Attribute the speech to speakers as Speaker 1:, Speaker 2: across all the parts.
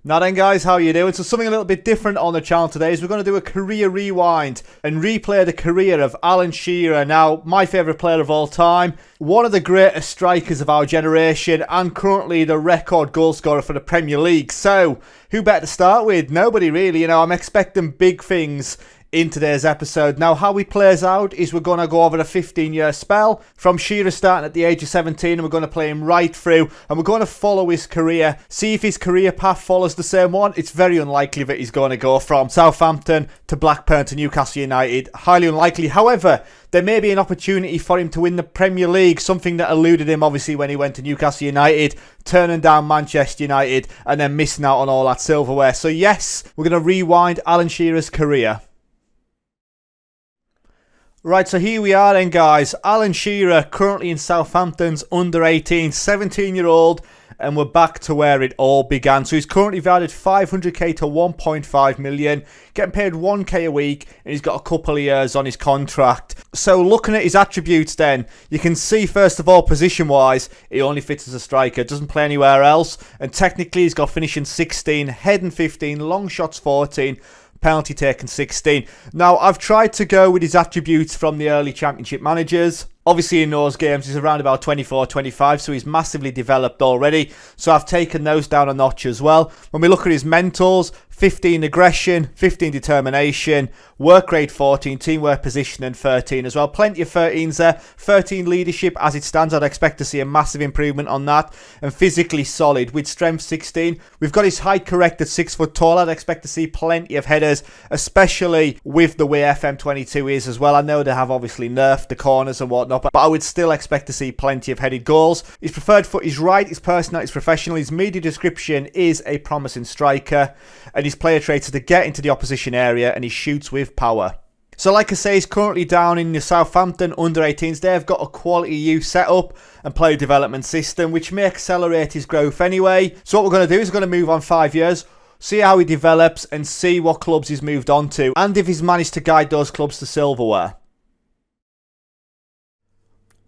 Speaker 1: Now then guys, how are you doing? So something a little bit different on the channel today is we're going to do a career rewind and replay the career of Alan Shearer. Now, my favourite player of all time, one of the greatest strikers of our generation and currently the record goal scorer for the Premier League. So, who better to start with? Nobody really, I'm expecting big things in today's episode. Now, how he plays out is we're going to go over a 15-year spell from Shearer starting at the age of 17, and we're going to play him right through, and we're going to follow his career, see if his career path follows the same one. It's very unlikely that he's going to go from Southampton to Blackburn to Newcastle United. Highly unlikely. However, there may be an opportunity for him to win the Premier League, something that eluded him obviously when he went to Newcastle United, turning down Manchester United and then missing out on all that silverware. So yes, we're going to rewind Alan Shearer's career. Right, so here we are then guys, Alan Shearer currently in Southampton's under-18, 17-year-old, and we're back to where it all began. So he's currently valued 500k to 1.5 million, getting paid 1k a week, and he's got a couple of years on his contract. So looking at his attributes then, you can see first of all position-wise, he only fits as a striker, doesn't play anywhere else, and technically he's got finishing 16, heading 15, long shots 14, penalty taken 16. Now, I've tried to go with his attributes from the early Championship managers. Obviously, in those games, he's around about 24, 25, so he's massively developed already. So I've taken those down a notch as well. When we look at his mentals, 15 aggression, 15 determination, work rate 14, teamwork positioning 13 as well. Plenty of 13s there. 13 leadership as it stands. I'd expect to see a massive improvement on that. And physically solid with strength 16. We've got his height corrected 6 foot tall. I'd expect to see plenty of headers, especially with the way FM22 is as well. I know they have obviously nerfed the corners and whatnot, but I would still expect to see plenty of headed goals. His preferred foot is right, his personality is professional, his media description is a promising striker, and his player traits are to get into the opposition area and he shoots with power. So like I say, he's currently down in the Southampton under-18s. They've got a quality youth setup and player development system which may accelerate his growth anyway. So what we're going to do is we're going to move on 5 years, see how he develops and see what clubs he's moved on to and if he's managed to guide those clubs to silverware.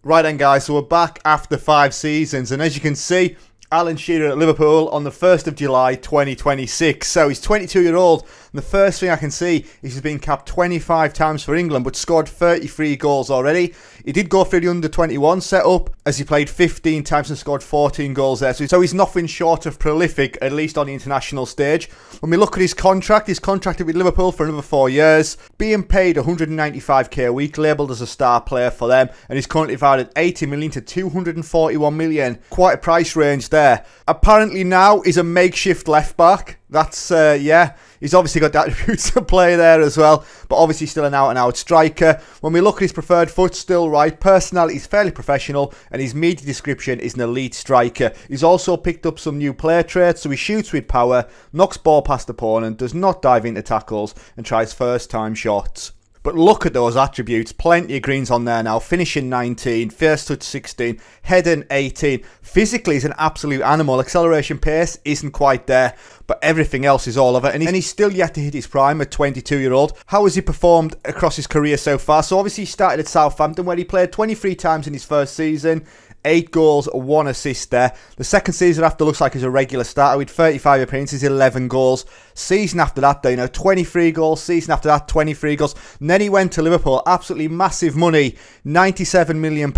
Speaker 1: Right then guys, so we're back after 5 seasons, and as you can see, Alan Shearer at Liverpool on the 1st of July 2026. So he's 22-year-old, and the first thing I can see is he's been capped 25 times for England, but scored 33 goals already. He did go through the under-21 setup, as he played 15 times and scored 14 goals there. So he's nothing short of prolific, at least on the international stage. When we look at his contract, he's contracted with Liverpool for another 4 years, being paid 195k a week, labelled as a star player for them, and he's currently valued at 80 million to 241 million. Quite a price range there. Apparently now he's a makeshift left back. That's, yeah, he's obviously got the attributes to play there as well, but obviously still an out-and-out striker. When we look at his preferred foot, still right. Personality is fairly professional, and his media description is an elite striker. He's also picked up some new player traits, so he shoots with power, knocks ball past opponent, does not dive into tackles, and tries first-time shots. But look at those attributes, plenty of greens on there now, finishing 19, first touch 16, heading 18. Physically he's an absolute animal, acceleration pace isn't quite there, but everything else is all of it, and he's still yet to hit his prime at 22-year-old. How has he performed across his career so far? So obviously he started at Southampton where he played 23 times in his first season, 8 goals, 1 assist there. The second season after looks like he's a regular starter with 35 appearances, 11 goals. Season after that though, 23 goals. Season after that, 23 goals. And then he went to Liverpool, absolutely massive money, £97 million.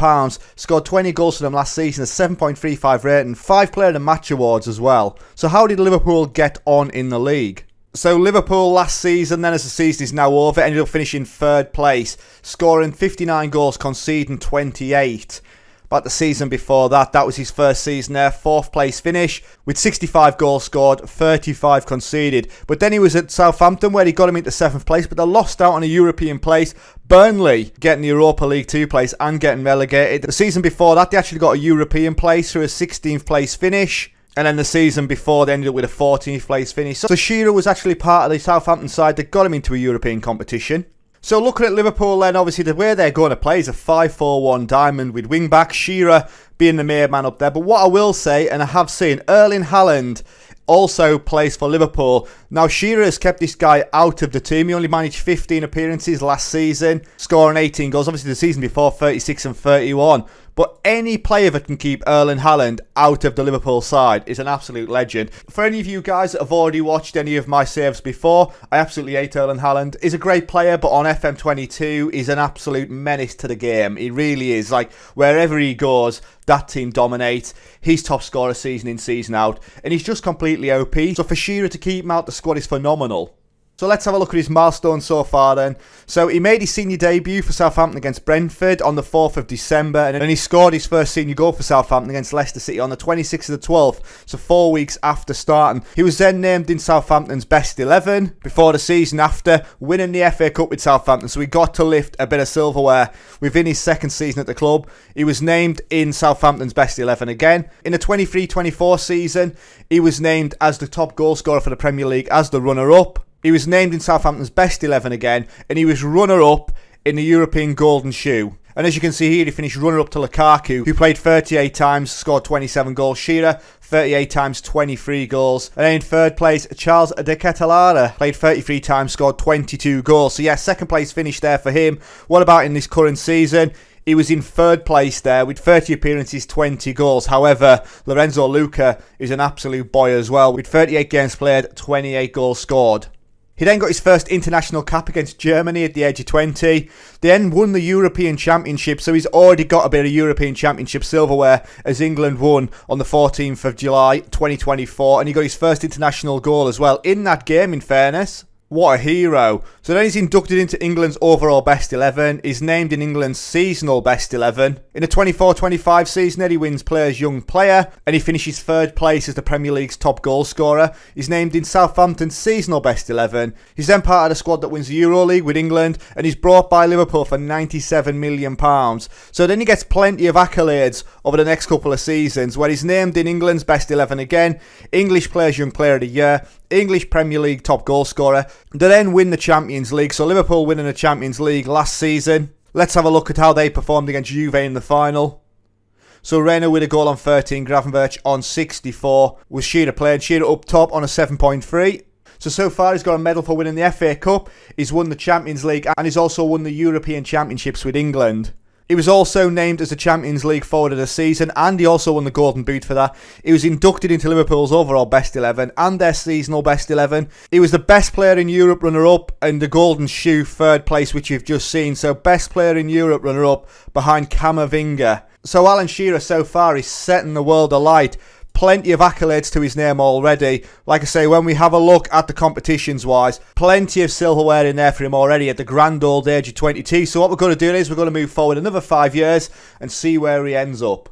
Speaker 1: Scored 20 goals for them last season, a 7.35 rating, 5 player of the match awards as well. So how did Liverpool get on in the league? So Liverpool last season, then as the season is now over, ended up finishing 3rd place, scoring 59 goals, conceding 28. But the season before that, that was his first season there, 4th place finish with 65 goals scored, 35 conceded. But then he was at Southampton where he got him into 7th place, but they lost out on a European place. Burnley getting the Europa League 2 place and getting relegated. The season before that, they actually got a European place through a 16th place finish. And then the season before, they ended up with a 14th place finish. So Shearer was actually part of the Southampton side that got him into a European competition. So looking at Liverpool then, obviously the way they're going to play is a 5-4-1 diamond with wing-back, Shearer being the main man up there. But what I will say, and I have seen, Erling Haaland also plays for Liverpool. Now Shearer has kept this guy out of the team. He only managed 15 appearances last season, scoring 18 goals. Obviously the season before 36 and 31. but any player that can keep Erling Haaland out of the Liverpool side is an absolute legend. For any of you guys that have already watched any of my saves before, I absolutely hate Erling Haaland. He's a great player, but on FM22, he's an absolute menace to the game. He really is. Like, wherever he goes, that team dominates. He's top scorer season in, season out, and he's just completely OP. So for Shearer to keep him out the squad is phenomenal. So let's have a look at his milestones so far then. So he made his senior debut for Southampton against Brentford on the 4th of December. And then he scored his first senior goal for Southampton against Leicester City on the 26th of the 12th. So 4 weeks after starting. He was then named in Southampton's best 11 before the season after, winning the FA Cup with Southampton. So he got to lift a bit of silverware within his second season at the club. He was named in Southampton's best 11 again. In the 23-24 season, he was named as the top goal scorer for the Premier League as the runner-up. He was named in Southampton's best 11 again, and he was runner-up in the European Golden Shoe. And as you can see here, he finished runner-up to Lukaku, who played 38 times, scored 27 goals. Shearer, 38 times, 23 goals. And then in third place, Charles de Ketelaere, played 33 times, scored 22 goals. So yeah, second place finish there for him. What about in this current season? He was in third place there with 30 appearances, 20 goals. However, Lorenzo Luca is an absolute boy as well, with 38 games played, 28 goals scored. He then got his first international cap against Germany at the age of 20. They then won the European Championship, so he's already got a bit of European Championship silverware as England won on the 14th of July 2024. And he got his first international goal as well in that game, in fairness. What a hero. So then he's inducted into England's overall best 11. He's named in England's seasonal best 11. In the 24-25 season, then he wins Players' Young Player, and he finishes third place as the Premier League's top goal scorer. He's named in Southampton's seasonal best 11. He's then part of the squad that wins the EuroLeague with England, and he's brought by Liverpool for £97 million. So then he gets plenty of accolades over the next couple of seasons, where he's named in England's best 11 again, English Players' Young Player of the Year, English Premier League top goal scorer. They then win the Champions League. So Liverpool winning the Champions League last season. Let's have a look at how they performed against Juve in the final. So Reina with a goal on 13, Gravenberch on 64. With Shearer playing. Shearer up top on a 7.3. So far he's got a medal for winning the FA Cup. He's won the Champions League and he's also won the European Championships with England. He was also named as the Champions League Forward of the Season, and he also won the Golden Boot for that. He was inducted into Liverpool's overall best 11 and their seasonal best 11. He was the best player in Europe runner-up and the Golden Shoe third place, which you've just seen. So best player in Europe runner-up behind Camavinga. So Alan Shearer so far is setting the world alight. Plenty of accolades to his name already. Like I say, when we have a look at the competitions wise, plenty of silverware in there for him already at the grand old age of 22. So what we're going to do is we're going to move forward another 5 years and see where he ends up.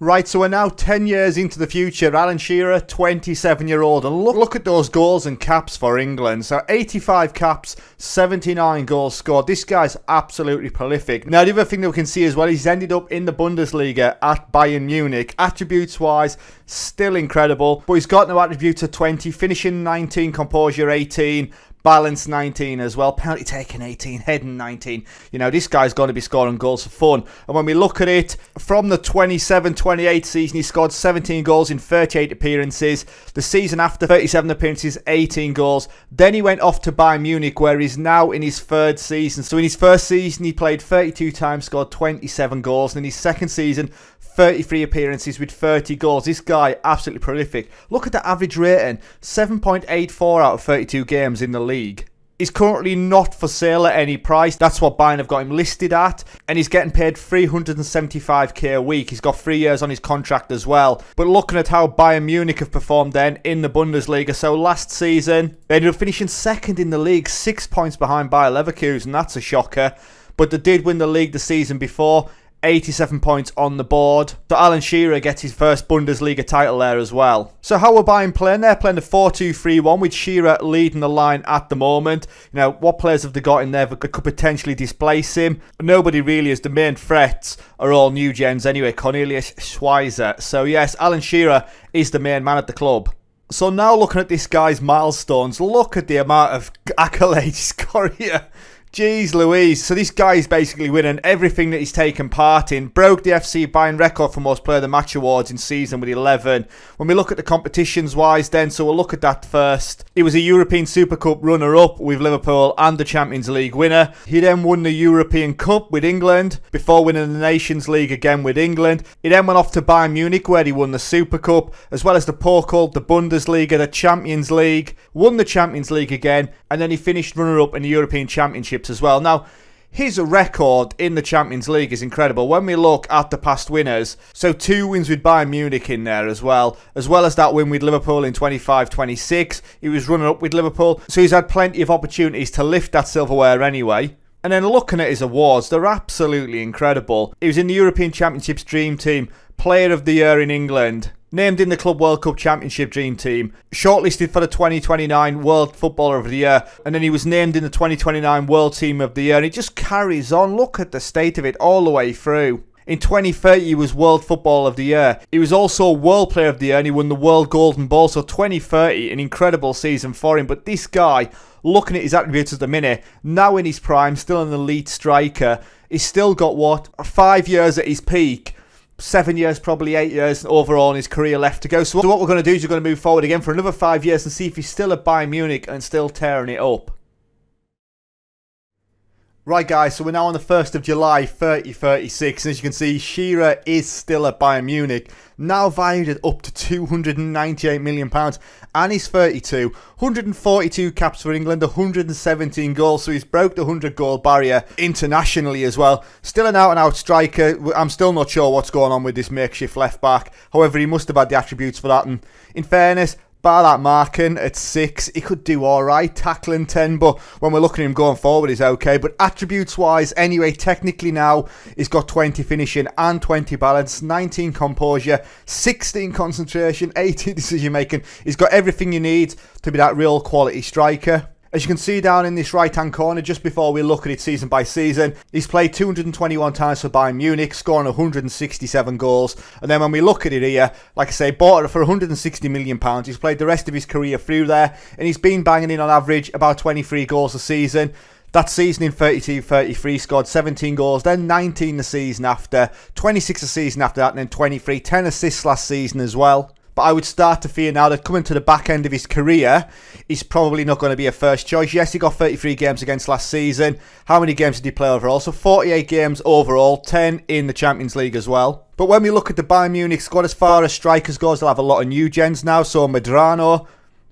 Speaker 1: Right, so we're now 10 years into the future. Alan Shearer, 27-year-old. And look at those goals and caps for England. So 85 caps, 79 goals scored. This guy's absolutely prolific. Now, the other thing that we can see as well, he's ended up in the Bundesliga at Bayern Munich. Attributes-wise, still incredible. But he's got no attributes at 20, finishing 19, composure 18, balance 19 as well, penalty taking 18, heading 19. You know, this guy's going to be scoring goals for fun. And when we look at it, from the 27-28 season, he scored 17 goals in 38 appearances. The season after, 37 appearances, 18 goals. Then he went off to Bayern Munich, where he's now in his third season. So in his first season, he played 32 times, scored 27 goals. And in his second season, 33 appearances with 30 goals. This guy, absolutely prolific. Look at the average rating, 7.84 out of 32 games in the league. He's currently not for sale at any price. That's what Bayern have got him listed at. And he's getting paid 375k a week. He's got 3 years on his contract as well. But looking at how Bayern Munich have performed then in the Bundesliga. So last season, they ended up finishing second in the league, 6 points behind Bayer Leverkusen. That's a shocker. But they did win the league the season before. 87 points on the board. So Alan Shearer gets his first Bundesliga title there as well. So how are Bayern playing? They're playing the 4-2-3-1 with Shearer leading the line at the moment. You know, what players have they got in there that could potentially displace him? Nobody really is. The main threats are all new gens anyway. Cornelius Schweizer. So yes, Alan Shearer is the main man at the club. So now looking at this guy's milestones, look at the amount of accolades he's got here. Jeez Louise, so this guy is basically winning everything that he's taken part in. Broke the FC Bayern record for most player of the match awards in season with 11. When we look at the competitions wise then, so we'll look at that first. He was a European Super Cup runner-up with Liverpool and the Champions League winner. He then won the European Cup with England, before winning the Nations League again with England. He then went off to Bayern Munich where he won the Super Cup, as well as the Pokal, the Bundesliga, the Champions League, won the Champions League again, and then he finished runner-up in the European Championship as well. Now, his record in the Champions League is incredible. When we look at the past winners, so 2 wins with Bayern Munich in there as well as that win with Liverpool in 25-26. He was runner-up with Liverpool, so he's had plenty of opportunities to lift that silverware anyway. And then looking at his awards, they're absolutely incredible. He was in the European Championships Dream Team, Player of the Year in England, named in the Club World Cup Championship Dream Team, shortlisted for the 2029 World Footballer of the Year, and then he was named in the 2029 World Team of the Year, and it just carries on. Look at the state of it all the way through. In 2030, he was World Footballer of the Year. He was also World Player of the Year, and he won the World Golden Ball, so 2030, an incredible season for him. But this guy, looking at his attributes at the minute, now in his prime, still an elite striker, he's still got, 5 years at his peak, 7 years, probably 8 years overall in his career left to go. So what we're going to do is we're going to move forward again for another 5 years and see if he's still at Bayern Munich and still tearing it up. Right guys, so we're now on the 1st of July 2036, and as you can see, Shearer is still at Bayern Munich, now valued at up to £298 million, and he's 32, 142 caps for England, 117 goals, so he's broke the 100 goal barrier internationally as well. Still an out and out striker. I'm still not sure what's going on with this makeshift left back, however he must have had the attributes for that, and in fairness, bar that marking at 6, he could do alright, tackling 10, but when we're looking at him going forward, he's okay. But attributes wise, anyway, technically now, he's got 20 finishing and 20 balance, 19 composure, 16 concentration, 18 decision making. He's got everything you need to be that real quality striker. As you can see down in this right hand corner, just before we look at it season by season, he's played 221 times for Bayern Munich, scoring 167 goals. And then when we look at it here, like I say, bought it for £160 million. He's played the rest of his career through there, and he's been banging in on average about 23 goals a season. That season in 32-33 scored 17 goals, then 19 the season after, 26 the season after that, and then 23, 10 assists last season as well. But I would start to fear now that coming to the back end of his career, he's probably not going to be a first choice. Yes, he got 33 games against last season. How many games did he play overall? So 48 games overall, 10 in the Champions League as well. But when we look at the Bayern Munich squad, as far as strikers goes, they'll have a lot of new gens now. So Medrano,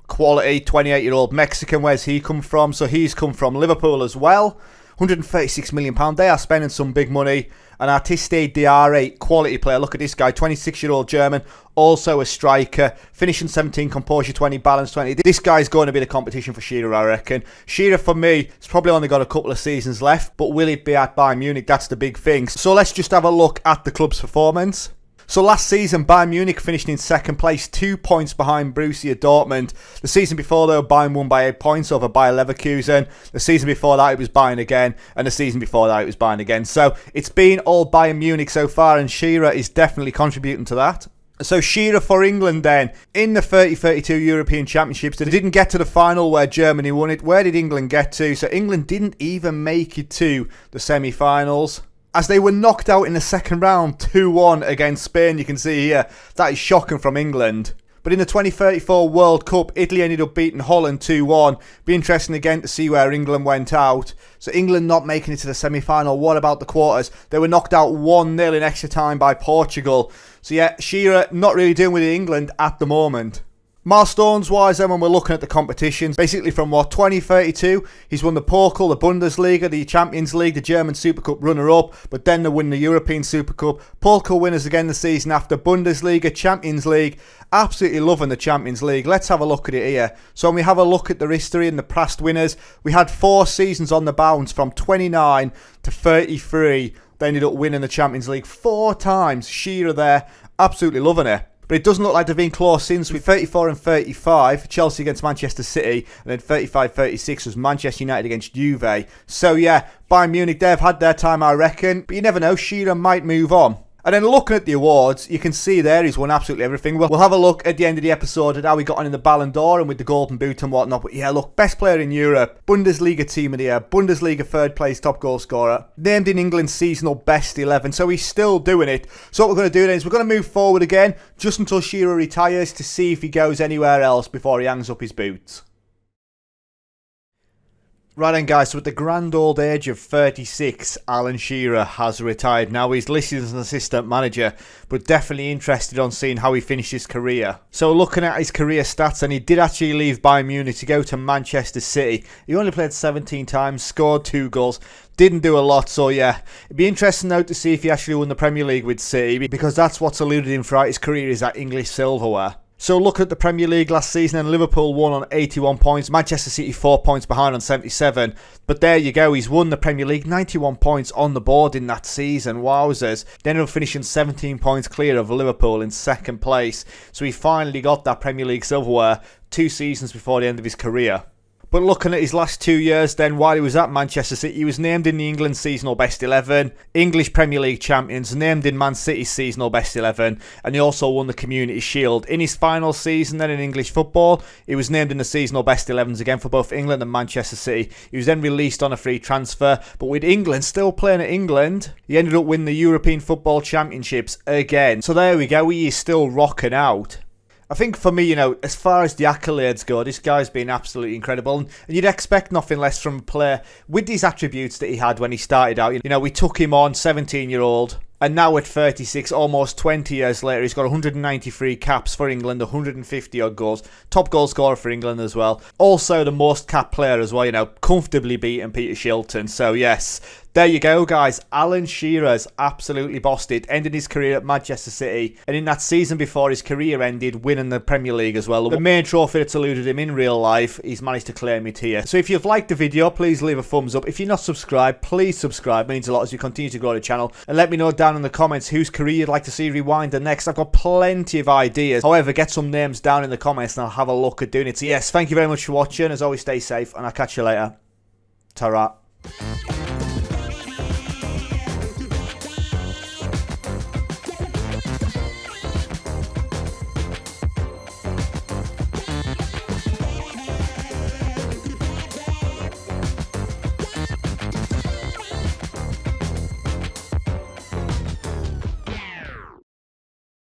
Speaker 1: quality, 28-year-old Mexican, where's he come from? So he's come from Liverpool as well. £136 million, they are spending some big money. And Artiste Diarra, quality player, look at this guy, 26-year-old German, also a striker, finishing 17, composure 20, balance 20. This guy's going to be the competition for Shearer, I reckon. Shearer, for me, has probably only got a couple of seasons left, but will it be at Bayern Munich? That's the big thing. So let's just have a look at the club's performance. So last season, Bayern Munich finished in second place, 2 points behind Borussia Dortmund. The season before, though, Bayern won by 8 points over Bayer Leverkusen. The season before that, it was Bayern again. And the season before that, it was Bayern again. So it's been all Bayern Munich so far, and Shearer is definitely contributing to that. So Shearer for England then, in the 30-32 European Championships, they didn't get to the final where Germany won it. Where did England get to? So England didn't even make it to the semi-finals, as they were knocked out in the second round 2-1 against Spain. You can see here, that is shocking from England. But in the 2034 World Cup, Italy ended up beating Holland 2-1. Be interesting again to see where England went out. So England not making it to the semi-final. What about the quarters? They were knocked out 1-0 in extra time by Portugal. So yeah, Shearer not really doing with England at the moment. Milestones wise then, when we're looking at the competitions, basically from 2032, he's won the Pokal, the Bundesliga, the Champions League, the German Super Cup runner-up, but then they win the European Super Cup. Pokal winners again the season after, Bundesliga, Champions League. Absolutely loving the Champions League. Let's have a look at it here. So when we have a look at the history and the past winners, we had 4 seasons on the bounce from 29 to 33. They ended up winning the Champions League 4 times. Shearer there, absolutely loving it. But it doesn't look like they've been close since, with 34 and 35, Chelsea against Manchester City, and then 35-36 was Manchester United against Juve. So yeah, Bayern Munich, they've had their time, I reckon. But you never know, Shearer might move on. And then looking at the awards, you can see there he's won absolutely everything. We'll have a look at the end of the episode at how he got on in the Ballon d'Or and with the Golden Boot and whatnot. But yeah, look, best player in Europe, Bundesliga Team of the Year, Bundesliga third place top goal scorer, named in England's seasonal best 11. So he's still doing it. So what we're going to do then is we're going to move forward again just until Shearer retires to see if he goes anywhere else before he hangs up his boots. Right then guys, so at the grand old age of 36, Alan Shearer has retired. Now he's listed as an assistant manager, but definitely interested on seeing how he finished his career. So looking at his career stats, and he did actually leave Bayern Munich to go to Manchester City. He only played 17 times, scored 2 goals. Didn't do a lot, so yeah. It'd be interesting now to see if he actually won the Premier League with City, because that's what's eluded him throughout his career, is that English silverware. So look at the Premier League last season, and Liverpool won on 81 points, Manchester City 4 points behind on 77. But there you go, he's won the Premier League, 91 points on the board in that season, wowzers. Then he'll finishing 17 points clear of Liverpool in second place. So he finally got that Premier League silverware 2 seasons before the end of his career. But looking at his last 2 years then, while he was at Manchester City, he was named in the England seasonal best 11, English Premier League champions, named in Man City's seasonal best 11, and he also won the Community Shield. In his final season then in English football, he was named in the seasonal best 11s again for both England and Manchester City. He was then released on a free transfer, but with England still playing at England, he ended up winning the European Football Championships again. So there we go, he is still rocking out. I think for me, you know, as far as the accolades go, this guy's been absolutely incredible. And you'd expect nothing less from a player with these attributes that he had when he started out. You know, we took him on, 17-year-old. And now at 36, almost 20 years later, he's got 193 caps for England, 150 odd goals. Top goal scorer for England as well. Also the most capped player as well, you know, comfortably beating Peter Shilton. So yes, there you go guys. Alan Shearer's absolutely bossed it, ending his career at Manchester City. And in that season before his career ended, winning the Premier League as well. The main trophy that's eluded him in real life, he's managed to claim it here. So if you've liked the video, please leave a thumbs up. If you're not subscribed, please subscribe. It means a lot as we continue to grow the channel. And let me know down in the comments whose career you'd like to see rewind next. I've got plenty of ideas. However, get some names down in the comments and I'll have a look at doing it. So yes, thank you very much for watching. As always, stay safe and I'll catch you later. Ta-ra.